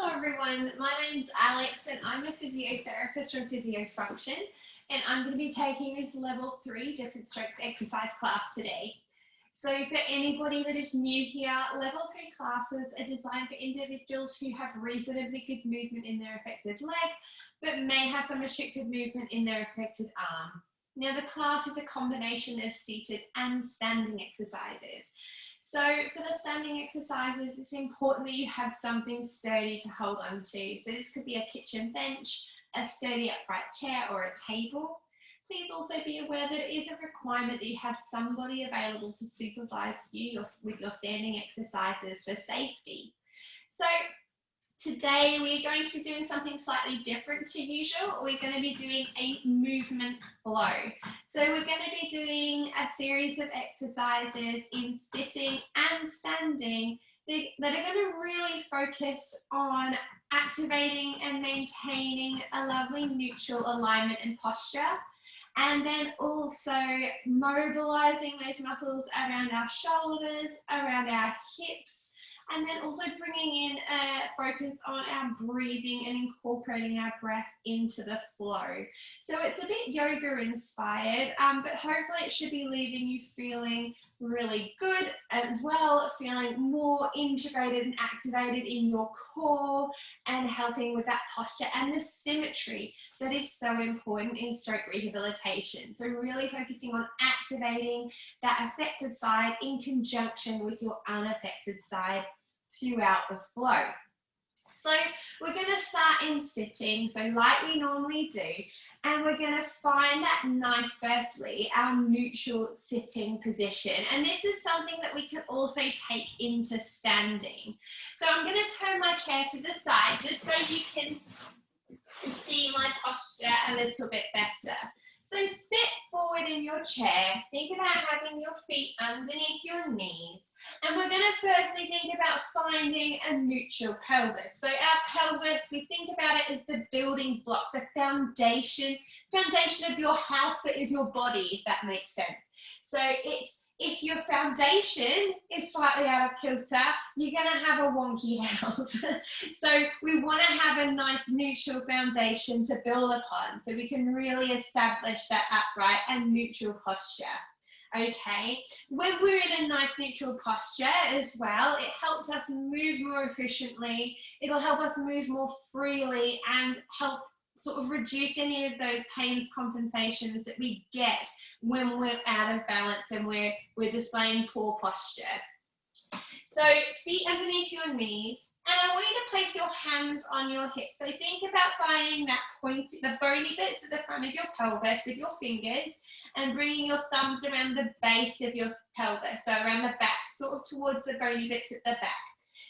Hello everyone, my name's Alex and I'm a physiotherapist from PhysioFunction, and I'm going to be taking this level 3 different strokes exercise class today. So for anybody that is new here, level 3 classes are designed for individuals who have reasonably good movement in their affected leg but may have some restricted movement in their affected arm. Now the class is a combination of seated and standing exercises. So for the standing exercises, it's important that you have something sturdy to hold on to. So this could be a kitchen bench, a sturdy upright chair, or a table. Please also be aware that it is a requirement that you have somebody available to supervise you with your standing exercises for safety. So today we're going to be doing something slightly different to usual. We're going to be doing a movement flow. So we're going to be doing a series of exercises in sitting and standing that are going to really focus on activating and maintaining a lovely neutral alignment and posture, and then also mobilizing those muscles around our shoulders, around our hips, and then also bringing in a focus on our breathing and incorporating our breath into the flow. So it's a bit yoga inspired, but hopefully it should be leaving you feeling really good as well, feeling more integrated and activated in your core and helping with that posture and the symmetry that is so important in stroke rehabilitation. So really focusing on activating that affected side in conjunction with your unaffected side throughout the flow. So we're going to start in sitting, so like we normally do, and we're going to find that nice, firstly, our neutral sitting position. And this is something that we can also take into standing. So I'm going to turn my chair to the side just so you can see my posture a little bit better. So sit forward in your chair, think about having your feet underneath your knees, and we're going to firstly think about finding a neutral pelvis. So our pelvis, we think about it as the building block, the foundation of your house that is your body, if that makes sense. So if your foundation is slightly out of kilter, you're going to have a wonky house. So we want to have a nice neutral foundation to build upon so we can really establish that upright and neutral posture. Okay, when we're in a nice neutral posture as well, it helps us move more efficiently, it'll help us move more freely and help sort of reduce any of those pains compensations that we get when we're out of balance and we're displaying poor posture. So feet underneath your knees, and I want you to place your hands on your hips. So think about finding that point, the bony bits at the front of your pelvis with your fingers, and bringing your thumbs around the base of your pelvis, so around the back, sort of towards the bony bits at the back.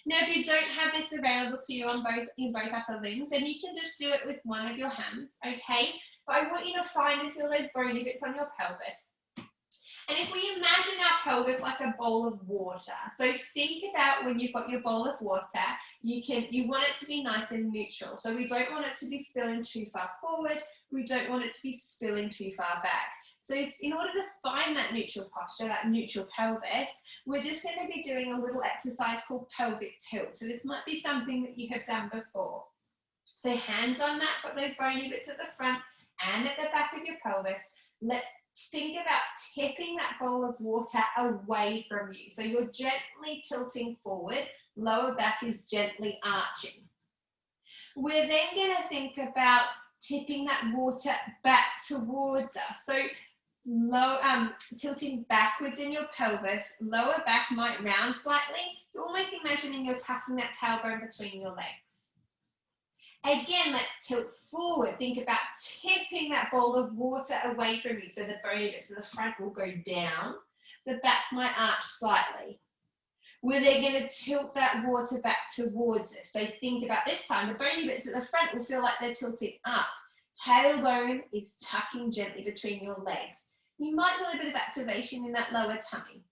Now, if you don't have this available to you in both upper limbs, then you can just do it with one of your hands, okay? But I want you to find and feel those bony bits on your pelvis. And if we imagine our pelvis like a bowl of water, so think about when you've got your bowl of water, you want it to be nice and neutral. So we don't want it to be spilling too far forward, we don't want it to be spilling too far back. So in order to find that neutral posture, that neutral pelvis, we're just going to be doing a little exercise called pelvic tilt. So this might be something that you have done before. So hands on that, put those bony bits at the front and at the back of your pelvis. Let's think about tipping that bowl of water away from you. So you're gently tilting forward, lower back is gently arching. We're then going to think about tipping that water back towards us. So tilting backwards in your pelvis, lower back might round slightly. You're almost imagining you're tucking that tailbone between your legs. Again, let's tilt forward. Think about tipping that bowl of water away from you. So the bony bits of the front will go down. The back might arch slightly. We're then going to tilt that water back towards us. So think about this time, the bony bits at the front will feel like they're tilting up. Tailbone is tucking gently between your legs. You might feel a bit of activation in that lower tummy.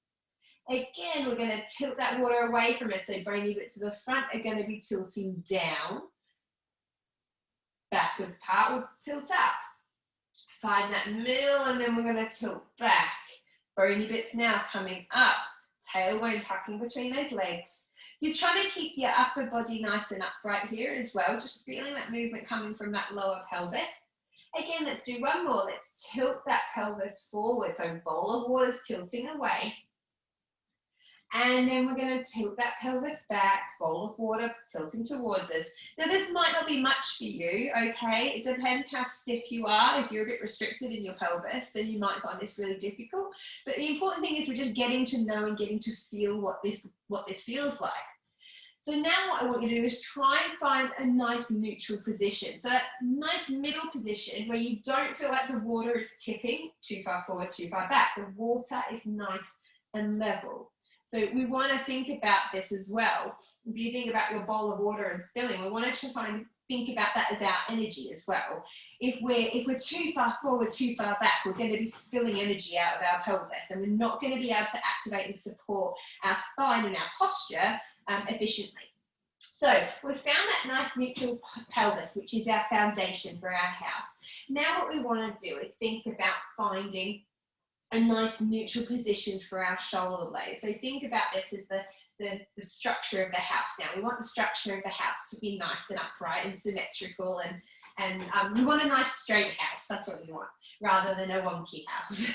Again, we're going to tilt that water away from us. So bony bits at the front are going to be tilting down. Backwards part will tilt up. Find that middle and then we're going to tilt back. Bony bits now coming up. tailbone tucking between those legs. You're trying to keep your upper body nice and upright here as well, just feeling that movement coming from that lower pelvis. Again, let's do one more. Let's tilt that pelvis forward. So bowl of water is tilting away. And then we're going to tilt that pelvis back, bowl of water tilting towards us. Now this might not be much for you, okay? It depends how stiff you are. If you're a bit restricted in your pelvis, then you might find this really difficult. But the important thing is we're just getting to know and getting to feel what this feels like. So now what I want you to do is try and find a nice neutral position. So that nice middle position where you don't feel like the water is tipping too far forward, too far back. The water is nice and level. So we want to think about this as well. If you think about your bowl of water and spilling, we want to try and think about that as our energy as well. If we're too far forward, too far back, we're going to be spilling energy out of our pelvis, and we're not going to be able to activate and support our spine and our posture efficiently. So we've found that nice neutral pelvis, which is our foundation for our house. Now what we want to do is think about finding a nice neutral position for our shoulder blades. So think about this as the structure of the house. Now we want the structure of the house to be nice and upright and symmetrical, and we want a nice straight house. That's what we want, rather than a wonky house.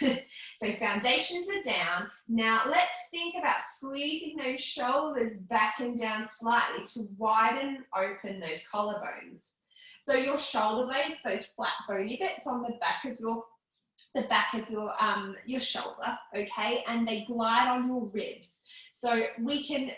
So foundations are down. Now let's think about squeezing those shoulders back and down slightly to widen open those collarbones. So your shoulder blades, those flat bony bits on the back of your shoulder, okay, and they glide on your ribs. So we can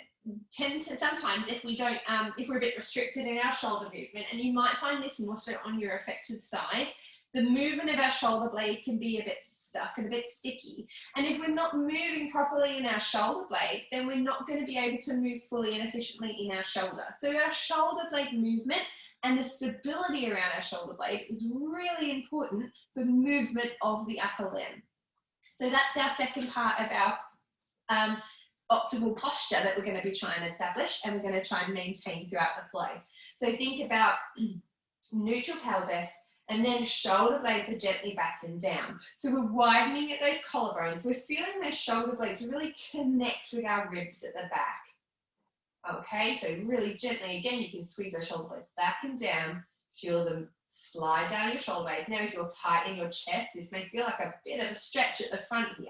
tend to sometimes, if we're a bit restricted in our shoulder movement, and you might find this more so on your affected side, the movement of our shoulder blade can be a bit stuck and a bit sticky. And if we're not moving properly in our shoulder blade, then we're not going to be able to move fully and efficiently in our shoulder. So our shoulder blade movement and the stability around our shoulder blade is really important for movement of the upper limb. So that's our second part of our optimal posture that we're going to be trying to establish, and we're going to try and maintain throughout the flow. So think about neutral pelvis, and then shoulder blades are gently back and down. So we're widening at those collarbones. We're feeling those shoulder blades really connect with our ribs at the back. Okay, so really gently, again, you can squeeze those shoulder blades back and down, feel them slide down your shoulder blades. Now if you're tight in your chest, this may feel like a bit of a stretch at the front here.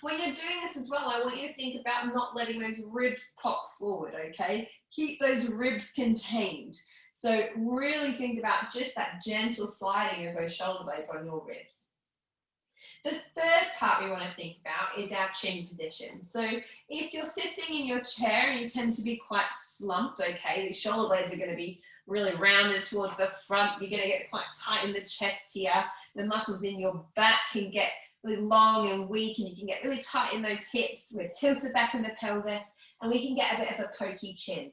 When you're doing this as well, I want you to think about not letting those ribs pop forward, okay? Keep those ribs contained. So really think about just that gentle sliding of those shoulder blades on your ribs. The third part we want to think about is our chin position. So if you're sitting in your chair and you tend to be quite slumped, okay, these shoulder blades are going to be really rounded towards the front. You're going to get quite tight in the chest here. The muscles in your back can get really long and weak, and you can get really tight in those hips. We're tilted back in the pelvis, and we can get a bit of a pokey chin.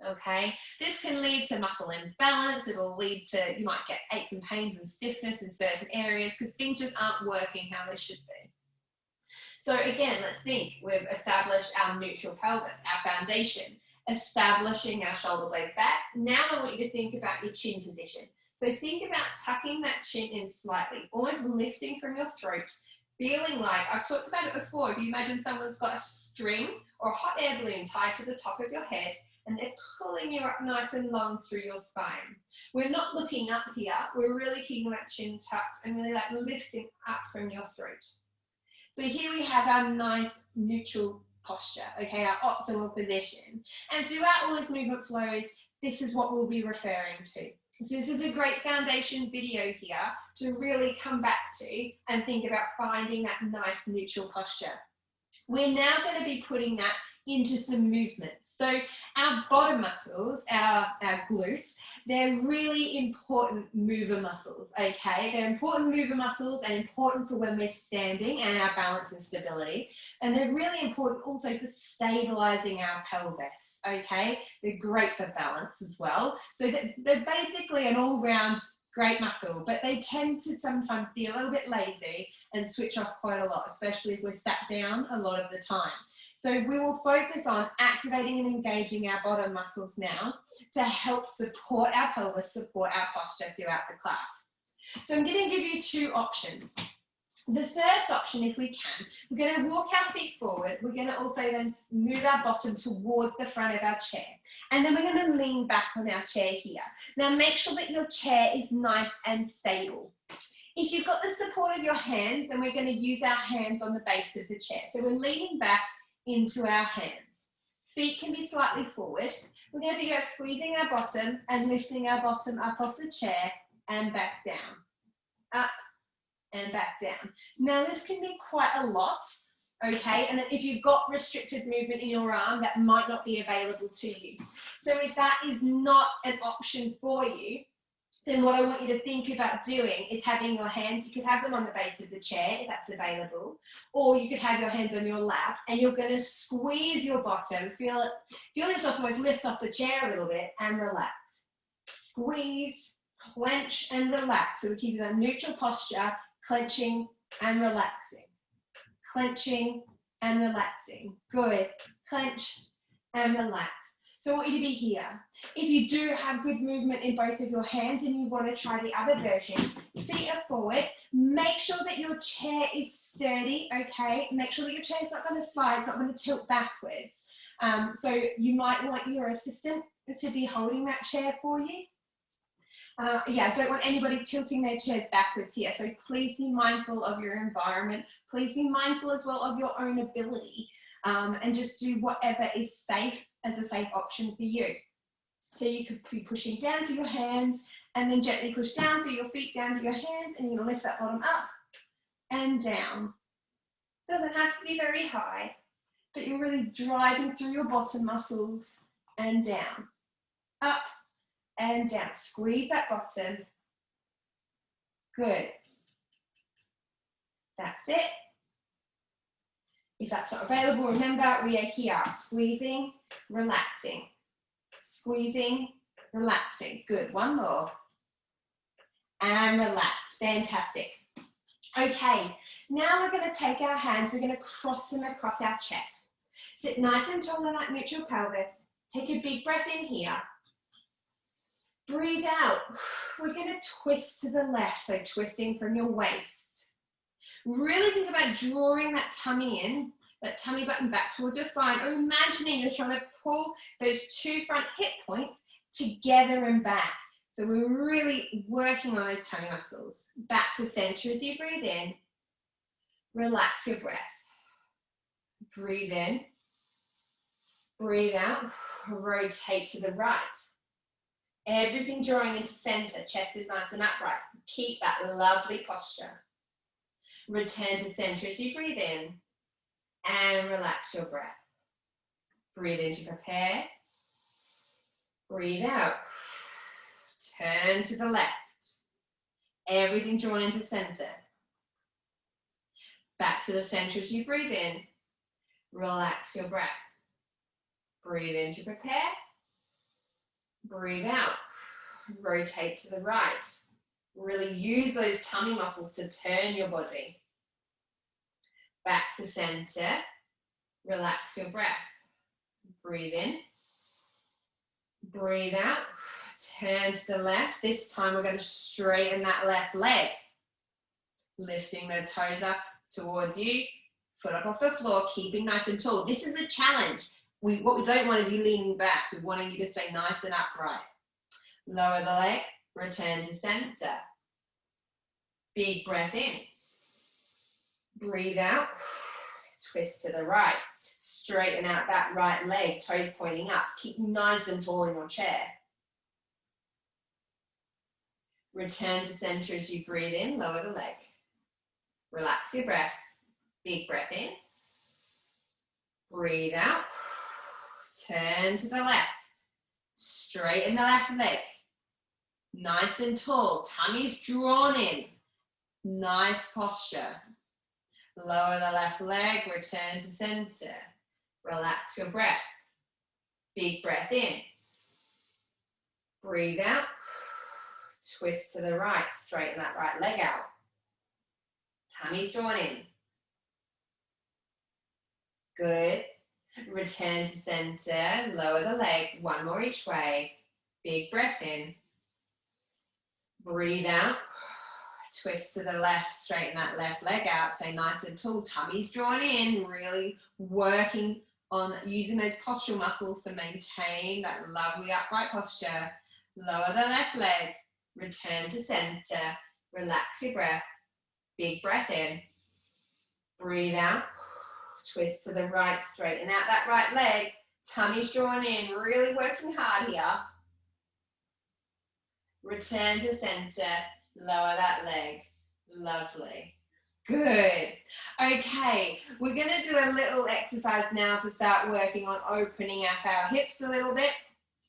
Okay, this can lead to muscle imbalance. It'll lead to, you might get aches and pains and stiffness in certain areas because things just aren't working how they should be. So again, let's think. We've established our neutral pelvis, our foundation, establishing our shoulder blades back. Now I want you to think about your chin position. So think about tucking that chin in slightly, almost lifting from your throat, feeling like, I've talked about it before, if you imagine someone's got a string or a hot air balloon tied to the top of your head, and they're pulling you up nice and long through your spine. We're not looking up here, we're really keeping that chin tucked and really like lifting up from your throat. So here we have our nice neutral posture, okay, our optimal position. And throughout all these movement flows, this is what we'll be referring to. So this is a great foundation video here to really come back to and think about finding that nice neutral posture. We're now going to be putting that into some movements. So our bottom muscles, our glutes, they're really important mover muscles, okay? They're important mover muscles and important for when we're standing and our balance and stability. And they're really important also for stabilizing our pelvis, okay? They're great for balance as well. So they're basically an all-round great muscle, but they tend to sometimes be a little bit lazy and switch off quite a lot, especially if we're sat down a lot of the time. So we will focus on activating and engaging our bottom muscles now to help support our pelvis, support our posture throughout the class. So I'm going to give you two options. The first option, if we can, we're going to walk our feet forward. We're going to also then move our bottom towards the front of our chair. And then we're going to lean back on our chair here. Now make sure that your chair is nice and stable. If you've got the support of your hands, then we're going to use our hands on the base of the chair. So we're leaning back into our hands. Feet can be slightly forward. We're going to think about squeezing our bottom and lifting our bottom up off the chair and back down. Up and back down. Now this can be quite a lot, okay? And if you've got restricted movement in your arm, that might not be available to you. So if that is not an option for you, then what I want you to think about doing is having your hands, you could have them on the base of the chair if that's available, or you could have your hands on your lap and you're going to squeeze your bottom, feel yourself almost lift off the chair a little bit and relax. Squeeze, clench and relax. So we keep that neutral posture, clenching and relaxing. Clenching and relaxing. Good. Clench and relax. So I want you to be here. If you do have good movement in both of your hands and you want to try the other version, feet are forward. Make sure that your chair is sturdy, okay? Make sure that your chair is not going to slide, it's not going to tilt backwards. So you might want your assistant to be holding that chair for you. I don't want anybody tilting their chairs backwards here. So please be mindful of your environment. Please be mindful as well of your own ability and just do whatever is safe as a safe option for you. So you could be pushing down through your hands and then gently push down through your feet, down to your hands, and you're going to lift that bottom up and down. Doesn't have to be very high, but you're really driving through your bottom muscles and down, up and down. Squeeze that bottom. Good. That's it. If that's not available, remember we are here. Squeezing, relaxing. Squeezing, relaxing. Good. One more. And relax. Fantastic. Okay, now we're going to take our hands, we're going to cross them across our chest. Sit nice and tall on that neutral pelvis. Take a big breath in here. Breathe out. We're going to twist to the left, so twisting from your waist. Really think about drawing that tummy in, that tummy button back towards your spine, or imagining you're trying to pull those two front hip points together and back. So we're really working on those tummy muscles. Back to center as you breathe in. Relax your breath. Breathe in. Breathe out. Rotate to the right. Everything drawing into center. Chest is nice and upright. Keep that lovely posture. Return to center as you breathe in. And relax your breath. Breathe in to prepare. Breathe out. Turn to the left. Everything drawn into center. Back to the center as you breathe in. Relax your breath. Breathe in to prepare. Breathe out. Rotate to the right. Really use those tummy muscles to turn your body. Back to center. Relax your breath. Breathe in. Breathe out. Turn to the left. This time we're going to straighten that left leg. Lifting the toes up towards you. Foot up off the floor, keeping nice and tall. This is a challenge. What we don't want is you leaning back. We're wanting you to stay nice and upright. Lower the leg. Return to center. Big breath in. Breathe out. Twist to the right. Straighten out that right leg. Toes pointing up. Keep nice and tall in your chair. Return to center as you breathe in, lower the leg. Relax your breath. Big breath in. Breathe out. Turn to the left. Straighten the left leg. Nice and tall. Tummy's drawn in. Nice posture. Lower the left leg. Return to center. Relax your breath. Big breath in. Breathe out. Twist to the right, straighten that right leg out. Tummy's drawn in. Good. Return to center, lower the leg, one more each way. Big breath in. Breathe out. twist to the left, straighten that left leg out, stay nice and tall, tummy's drawn in, really working on using those postural muscles to maintain that lovely upright posture. Lower the left leg, return to center, relax your breath, big breath in, breathe out, twist to the right, straighten out that right leg, tummy's drawn in, really working hard here. Return to center, lower that leg, lovely. Good. Okay, we're going to do a little exercise now to start working on opening up our hips a little bit.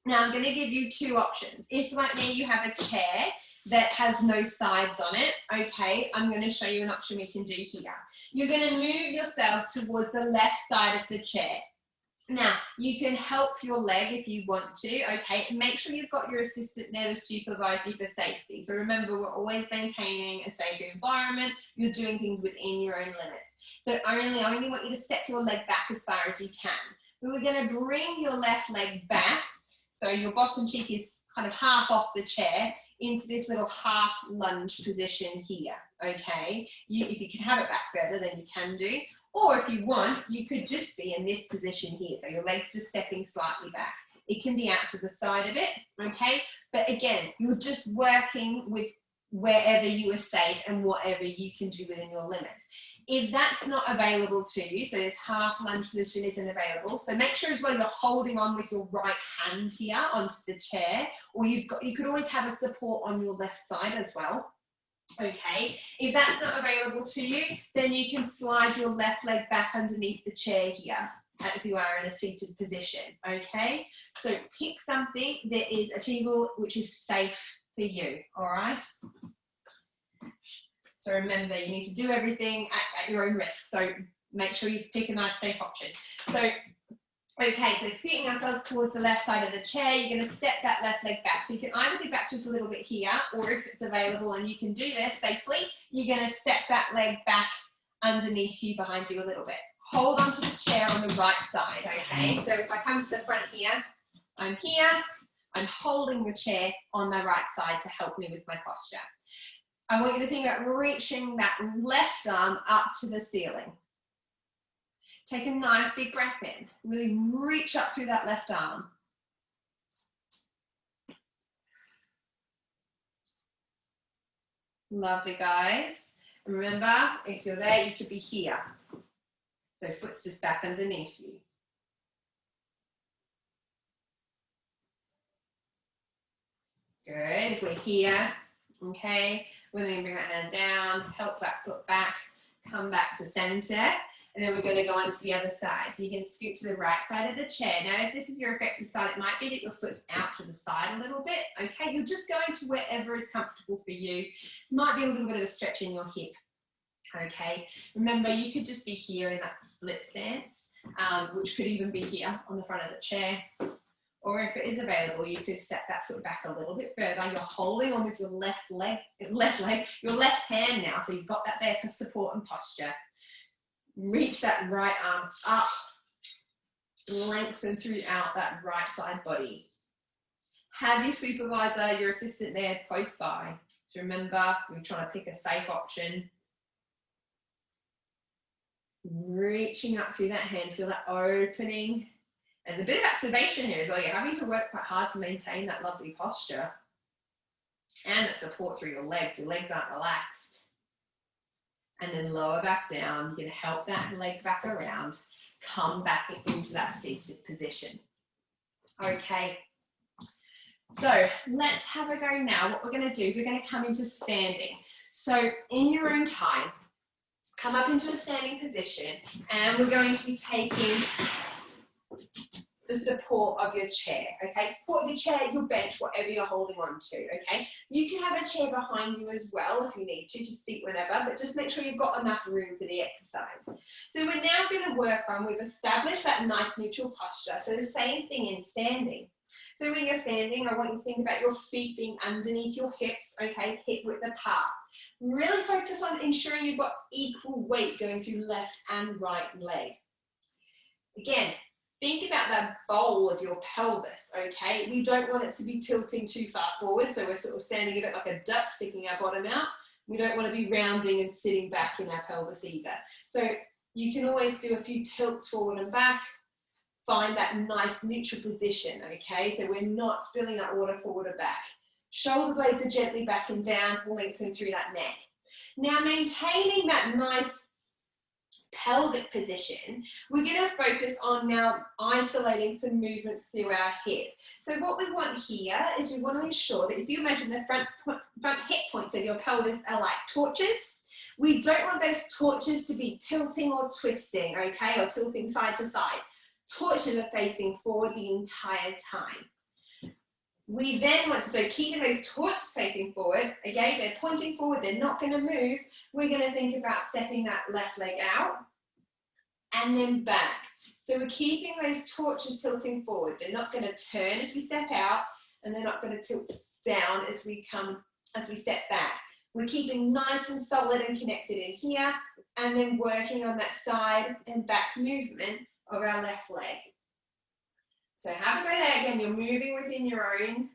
Now I'm going to give you two options. If, like me, you have a chair that has no sides on it, okay, I'm going to show you an option we can do here. You're going to move yourself towards the left side of the chair. Now, you can help your leg if you want to, okay, and make sure you've got your assistant there to supervise you for safety. So remember, we're always maintaining a safe environment. You're doing things within your own limits. So I only want you to step your leg back as far as you can. But we're going to bring your left leg back, so your bottom cheek is kind of half off the chair, into this little half lunge position here, okay? If you can have it back further, then you can do. Or if you want, you could just be in this position here. So your leg's just stepping slightly back. It can be out to the side of it, okay? But again, you're just working with wherever you are safe and whatever you can do within your limits. If that's not available to you, so this half lunge position isn't available, so make sure as well you're holding on with your right hand here onto the chair, or you could always have a support on your left side as well. Okay, if that's not available to you, then you can slide your left leg back underneath the chair here as you are in a seated position, okay? So pick something that is achievable, which is safe for you, all right? So remember, you need to do everything at your own risk, so make sure you pick a nice safe option. So okay, so scooting ourselves towards the left side of the chair, you're going to step that left leg back. So you can either be back just a little bit here, or if it's available and you can do this safely, you're going to step that leg back underneath you, behind you a little bit. Hold onto the chair on the right side, okay? So if I come to the front here, I'm holding the chair on the right side to help me with my posture. I want you to think about reaching that left arm up to the ceiling. Take a nice big breath in. Really reach up through that left arm. Lovely, guys. Remember, if you're there, you could be here. So foot's just back underneath you. Good. If we're here, okay, we're going to bring that hand down, help that foot back, come back to center. And then we're going to go on to the other side. So you can scoot to the right side of the chair. Now, if this is your effective side, it might be that your foot's out to the side a little bit. Okay, you're just going to wherever is comfortable for you. Might be a little bit of a stretch in your hip. Okay, remember, you could just be here in that split stance, which could even be here on the front of the chair. Or if it is available, you could step that foot back a little bit further. You're holding on with your your left hand now. So you've got that there for support and posture. Reach that right arm up, lengthen throughout that right side body. Have your supervisor, your assistant there close by. So remember, we're trying to pick a safe option. Reaching up through that hand, feel that opening. And a bit of activation here as well. You're having to work quite hard to maintain that lovely posture. And that support through your legs. Your legs aren't relaxed. And then lower back down. You're going to help that leg back around. Come back into that seated position. Okay. So let's have a go now. What we're going to do, we're going to come into standing. So in your own time, come up into a standing position. And we're going to be taking the support of your chair, okay? Support of your chair, your bench, whatever you're holding on to, okay? You can have a chair behind you as well if you need to seat whenever, but just make sure you've got enough room for the exercise. So we're now going to work on, we've established that nice neutral posture, so the same thing in standing. So when you're standing, I want you to think about your feet being underneath your hips, okay, hip width apart. Really focus on ensuring you've got equal weight going through left and right leg. Again, think about that bowl of your pelvis, okay? We don't want it to be tilting too far forward, so we're sort of standing a bit like a duck, sticking our bottom out. We don't want to be rounding and sitting back in our pelvis either. So you can always do a few tilts forward and back. Find that nice neutral position, okay? So we're not spilling that water forward or back. Shoulder blades are gently back and down, lengthen through that neck. Now maintaining that nice pelvic position, we're going to focus on now isolating some movements through our hip. So what we want here is we want to ensure that if you imagine the front hip points of your pelvis are like torches, we don't want those torches to be tilting or twisting, okay, or tilting side to side. Torches are facing forward the entire time. We then want to, so keeping those torches facing forward, okay, they're pointing forward, they're not going to move. We're going to think about stepping that left leg out and then back. So we're keeping those torches tilting forward. They're not going to turn as we step out, and they're not going to tilt down as we step back. We're keeping nice and solid and connected in here, and then working on that side and back movement of our left leg. So have a go there again. You're moving within your own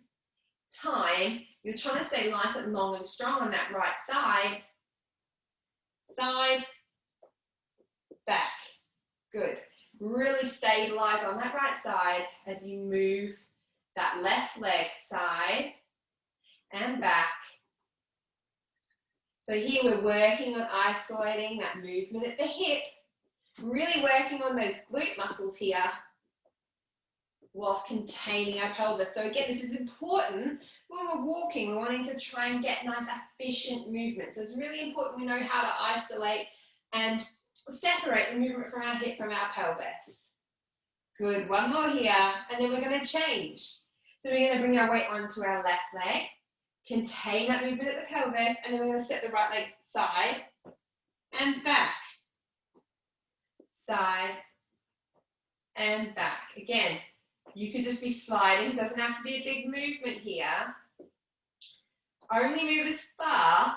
time. You're trying to stay light and long and strong on that right side. Side, back. Good. Really stabilize on that right side as you move that left leg side and back. So here we're working on isolating that movement at the hip, really working on those glute muscles here whilst containing our pelvis. So again, this is important when we're walking. We're wanting to try and get nice, efficient movement. So it's really important we know how to isolate and separate the movement from our hip from our pelvis. Good, one more here, and then we're going to change. So we're going to bring our weight onto our left leg, contain that movement at the pelvis, and then we're going to step the right leg side and back. Side and back. Again, you could just be sliding, doesn't have to be a big movement here. Only move as far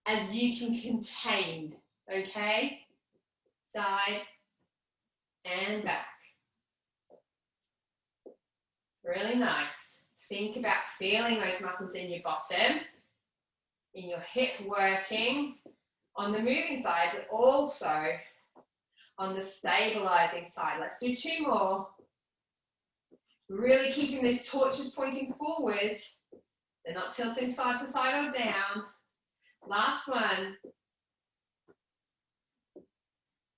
as you can contain, okay? Side and back. Really nice. Think about feeling those muscles in your bottom, in your hip working on the moving side, but also on the stabilizing side. Let's do two more. Really keeping those torches pointing forward. They're not tilting side to side or down. Last one.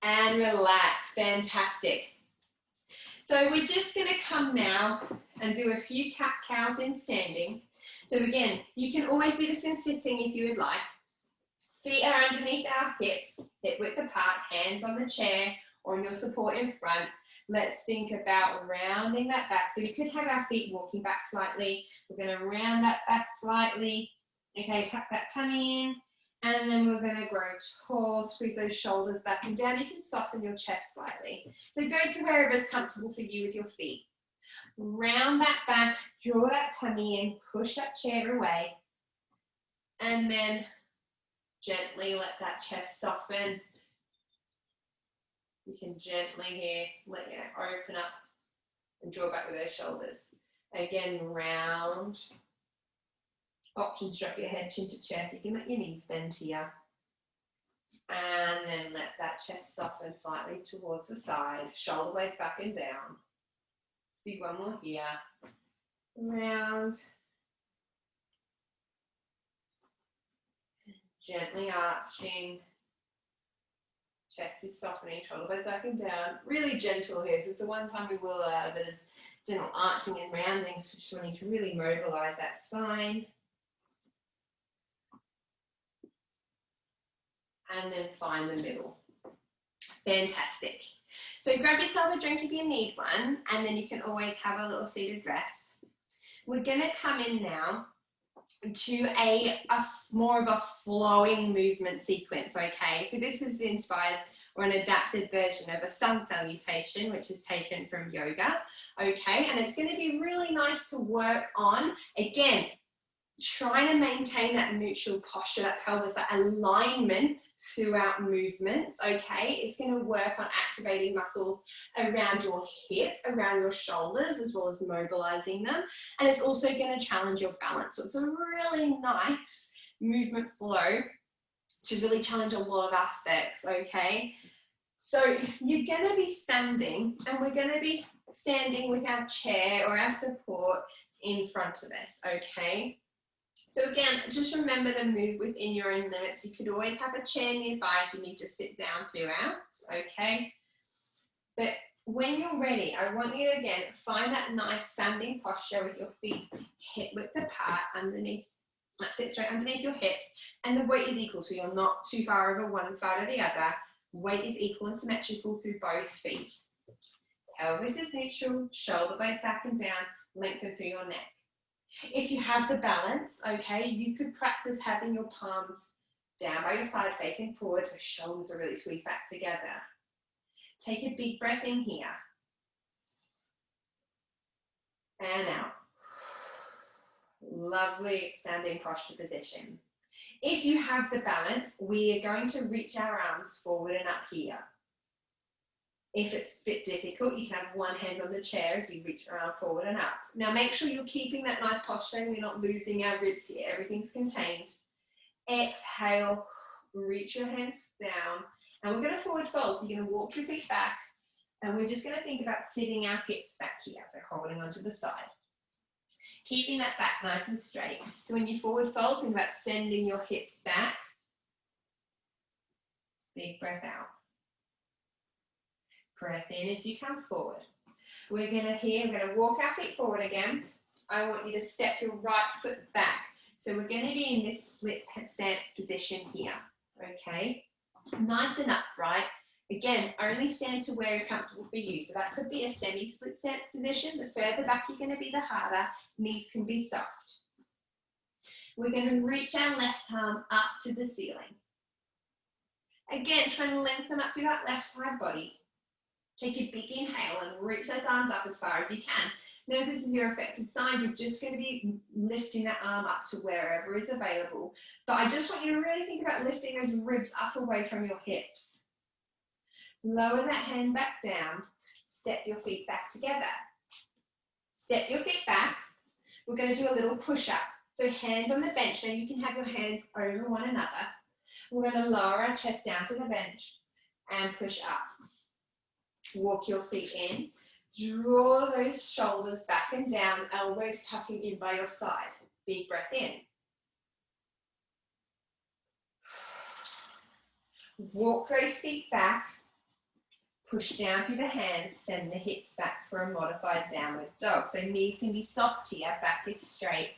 And relax. Fantastic. So we're just going to come now and do a few cat-cows in standing. So again, you can always do this in sitting if you would like. Feet are underneath our hips, hip width apart, hands on the chair or on your support in front. Let's think about rounding that back. So we could have our feet walking back slightly. We're going to round that back slightly. Okay, tuck that tummy in. And then we're going to grow tall, squeeze those shoulders back and down. You can soften your chest slightly. So go to wherever's comfortable for you with your feet. Round that back, draw that tummy in, push that chair away. And then gently let that chest soften. You can gently here let it open up and draw back with those shoulders. Again, round. Options, drop your head chin to chest. You can let your knees bend here. And then let that chest soften slightly towards the side. Shoulder blades back and down. See one more here. Round. Gently arching. Chest is softening, shoulder blades back and down. Really gentle here. So it's the one time we will a bit of gentle arching and rounding. So just wanting to really mobilize that spine. And then find the middle. Fantastic. So grab yourself a drink if you need one, and then you can always have a little seated rest. We're going to come in now to a more of a flowing movement sequence, okay? So this was inspired or an adapted version of a sun salutation, which is taken from yoga, okay? And it's going to be really nice to work on, again, trying to maintain that neutral posture, that pelvis, that alignment throughout movements, okay? It's going to work on activating muscles around your hip, around your shoulders, as well as mobilizing them. And it's also going to challenge your balance. So it's a really nice movement flow to really challenge a lot of aspects, okay? So you're gonna be standing, and we're gonna be standing with our chair or our support in front of us, okay? So again, just remember to move within your own limits. You could always have a chair nearby if you need to sit down throughout, okay? But when you're ready, I want you to, again, find that nice standing posture with your feet hip width apart underneath. That's it, straight underneath your hips. And the weight is equal, so you're not too far over one side or the other. Weight is equal and symmetrical through both feet. Pelvis is neutral, shoulder blades back and down, lengthen through your neck. If you have the balance, okay, you could practice having your palms down by your side facing forward so shoulders are really squeezed back together. Take a big breath in here. And out. Lovely standing posture position. If you have the balance, we are going to reach our arms forward and up here. If it's a bit difficult, you can have one hand on the chair as you reach your arm forward and up. Now make sure you're keeping that nice posture and we're not losing our ribs here. Everything's contained. Exhale, reach your hands down. And we're going to forward fold. So you're going to walk your feet back. And we're just going to think about sitting our hips back here. So holding onto the side. Keeping that back nice and straight. So when you forward fold, think about sending your hips back. Big breath out. Breath in as you come forward. We're going to walk our feet forward again. I want you to step your right foot back. So we're going to be in this split stance position here. Okay? Nice and upright. Again, only stand to where is comfortable for you. So that could be a semi-split stance position. The further back you're going to be, the harder. Knees can be soft. We're going to reach our left arm up to the ceiling. Again, trying to lengthen up through that left side body. Take a big inhale and reach those arms up as far as you can. Now, if this is your affected side, you're just going to be lifting that arm up to wherever is available. But I just want you to really think about lifting those ribs up away from your hips. Lower that hand back down. Step your feet back together. Step your feet back. We're going to do a little push-up. So hands on the bench. Now you can have your hands over one another. We're going to lower our chest down to the bench and push up. Walk your feet in. Draw those shoulders back and down, elbows tucking in by your side. Big breath in. Walk those feet back. Push down through the hands, send the hips back for a modified downward dog. So knees can be soft here, back is straight.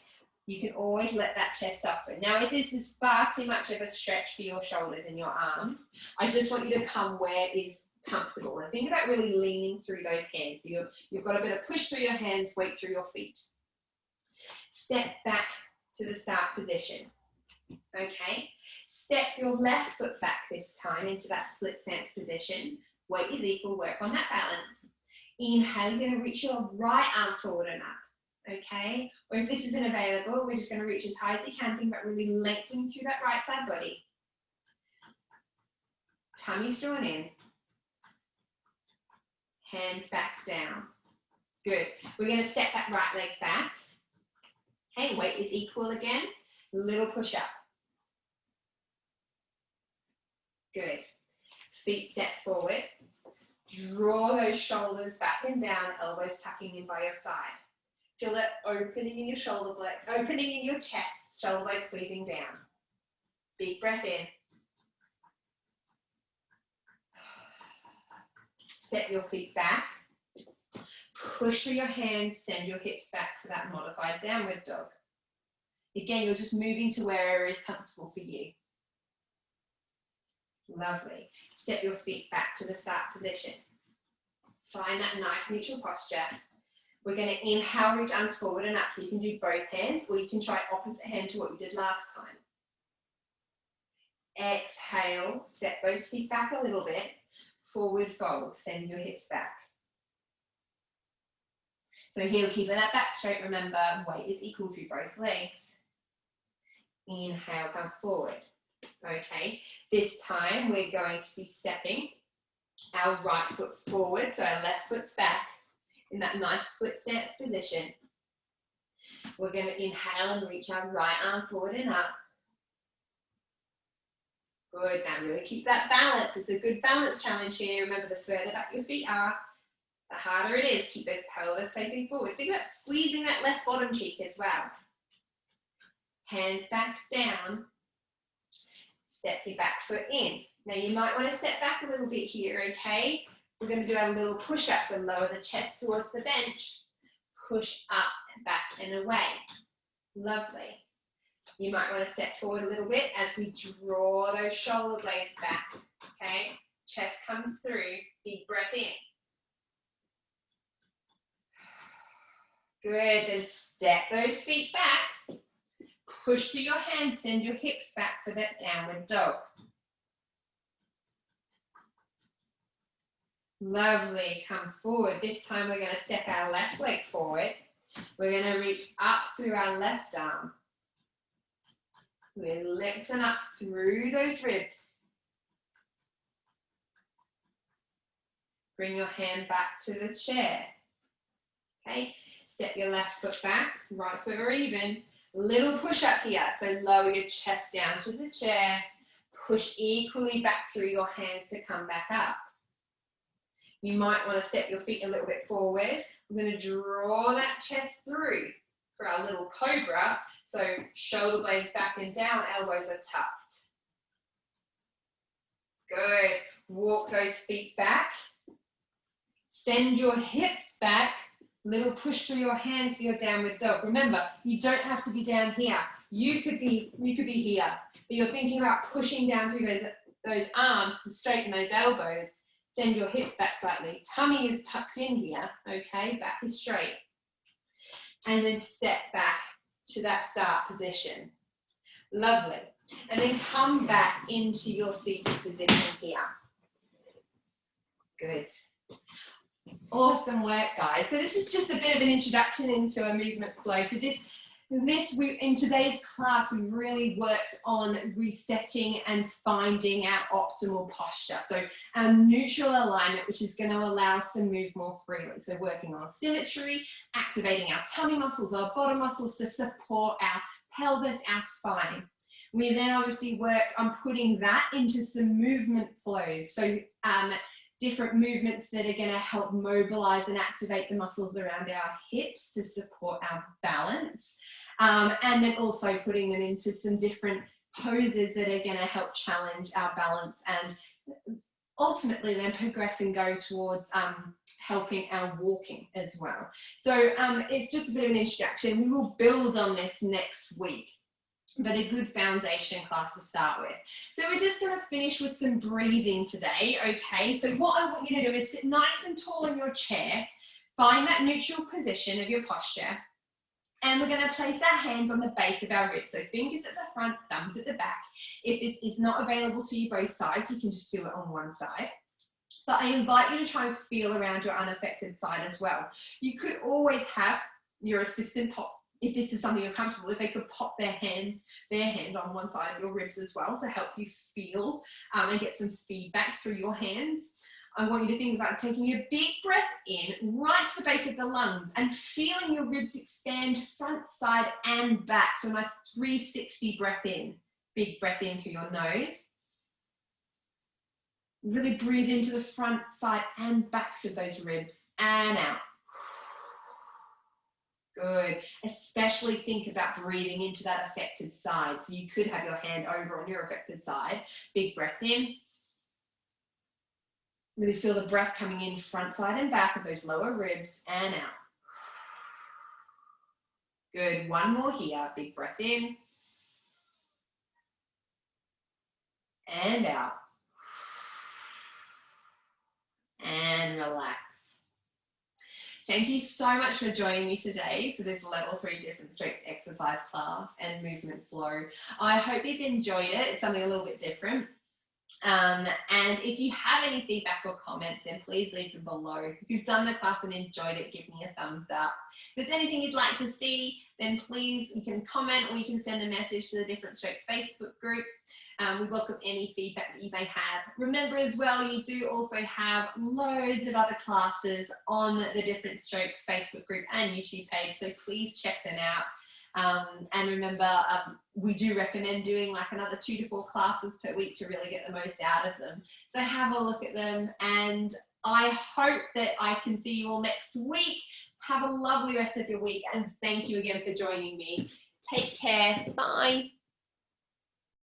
You can always let that chest soften. Now, if this is far too much of a stretch for your shoulders and your arms, I just want you to come where is comfortable. And think about really leaning through those hands. You've got a bit of push through your hands, weight through your feet. Step back to the start position. Okay. Step your left foot back this time into that split stance position. Weight is equal, work on that balance. Inhale, you're going to reach your right arm forward and up. Okay. Or if this isn't available, we're just going to reach as high as you can. Think about really lengthening through that right side body. Tummy's drawn in. Hands back down. Good. We're going to step that right leg back. Okay, weight is equal again. Little push up. Good. Feet step forward. Draw those shoulders back and down, elbows tucking in by your side. Feel that opening in your shoulder blades, opening in your chest, shoulder blades squeezing down. Big breath in. Step your feet back. Push through your hands, send your hips back for that modified downward dog. Again, you're just moving to wherever is comfortable for you. Lovely. Step your feet back to the start position. Find that nice neutral posture. We're going to inhale, reach arms forward and up. So you can do both hands, or you can try opposite hand to what you did last time. Exhale, step those feet back a little bit. Forward fold, send your hips back. So here, keeping that back straight, remember, weight is equal through both legs. Inhale, come forward. Okay, this time we're going to be stepping our right foot forward, so our left foot's back in that nice split stance position. We're going to inhale and reach our right arm forward and up. Good, now really keep that balance. It's a good balance challenge here. Remember, the further back your feet are, the harder it is. Keep those pelvis facing forward. Think about squeezing that left bottom cheek as well. Hands back down. Step your back foot in. Now you might want to step back a little bit here, okay? We're going to do our little push-ups, so lower the chest towards the bench. Push up, back and away. Lovely. You might want to step forward a little bit as we draw those shoulder blades back, okay? Chest comes through, big breath in. Good, then step those feet back. Push through your hands, send your hips back for that downward dog. Lovely, come forward. This time we're going to step our left leg forward. We're going to reach up through our left arm. We're lifting up through those ribs. Bring your hand back to the chair. Okay, step your left foot back, right foot or even. Little push up here, so lower your chest down to the chair. Push equally back through your hands to come back up. You might want to step your feet a little bit forward. We're going to draw that chest through for our little cobra. So shoulder blades back and down, elbows are tucked. Good. Walk those feet back. Send your hips back. Little push through your hands for your downward dog. Remember, you don't have to be down here. You could be here. But you're thinking about pushing down through those arms to straighten those elbows. Send your hips back slightly. Tummy is tucked in here, okay? Back is straight. And then step back to that start position. Lovely. And then come back into your seated position here. Good. Awesome work, guys. So this is just a bit of an introduction into a movement flow. So in today's class, we really worked on resetting and finding our optimal posture. So our neutral alignment, which is going to allow us to move more freely. So working on symmetry, activating our tummy muscles, our bottom muscles to support our pelvis, our spine. We then obviously worked on putting that into some movement flows. So different movements that are going to help mobilize and activate the muscles around our hips to support our balance. And then also putting them into some different poses that are going to help challenge our balance and ultimately then progress and go towards helping our walking as well. So it's just a bit of an introduction. We will build on this next week, but a good foundation class to start with. So we're just going to finish with some breathing today, okay? So what I want you to do is sit nice and tall in your chair, find that neutral position of your posture, and we're going to place our hands on the base of our ribs. So fingers at the front, thumbs at the back. If this is not available to you both sides, you can just do it on one side. But I invite you to try and feel around your unaffected side as well. You could always have your assistant pop, if this is something you're comfortable with, they could pop their hand on one side of your ribs as well to help you feel and get some feedback through your hands. I want you to think about taking a big breath in right to the base of the lungs and feeling your ribs expand front, side and back. So a nice 360 breath in. Big breath in through your nose. Really breathe into the front, side and backs of those ribs and out. Good. Especially think about breathing into that affected side. So you could have your hand over on your affected side. Big breath in. Really feel the breath coming in front, side and back of those lower ribs and out. Good. One more here. Big breath in. And out. And relax. Thank you so much for joining me today for this level 3 different strokes exercise class and movement flow. I hope you've enjoyed it. It's something a little bit different. And if you have any feedback or comments, then please leave them below. If you've done the class and enjoyed it, give me a thumbs up. If there's anything you'd like to see, then please, you can comment or you can send a message to the Different Strokes Facebook group. We welcome any feedback that you may have. Remember as well, you do also have loads of other classes on the Different Strokes Facebook group and YouTube page, so please check them out. And remember, we do recommend doing like another 2 to 4 classes per week to really get the most out of them. So have a look at them, and I hope that I can see you all next week. Have a lovely rest of your week, and thank you again for joining me. Take care. Bye.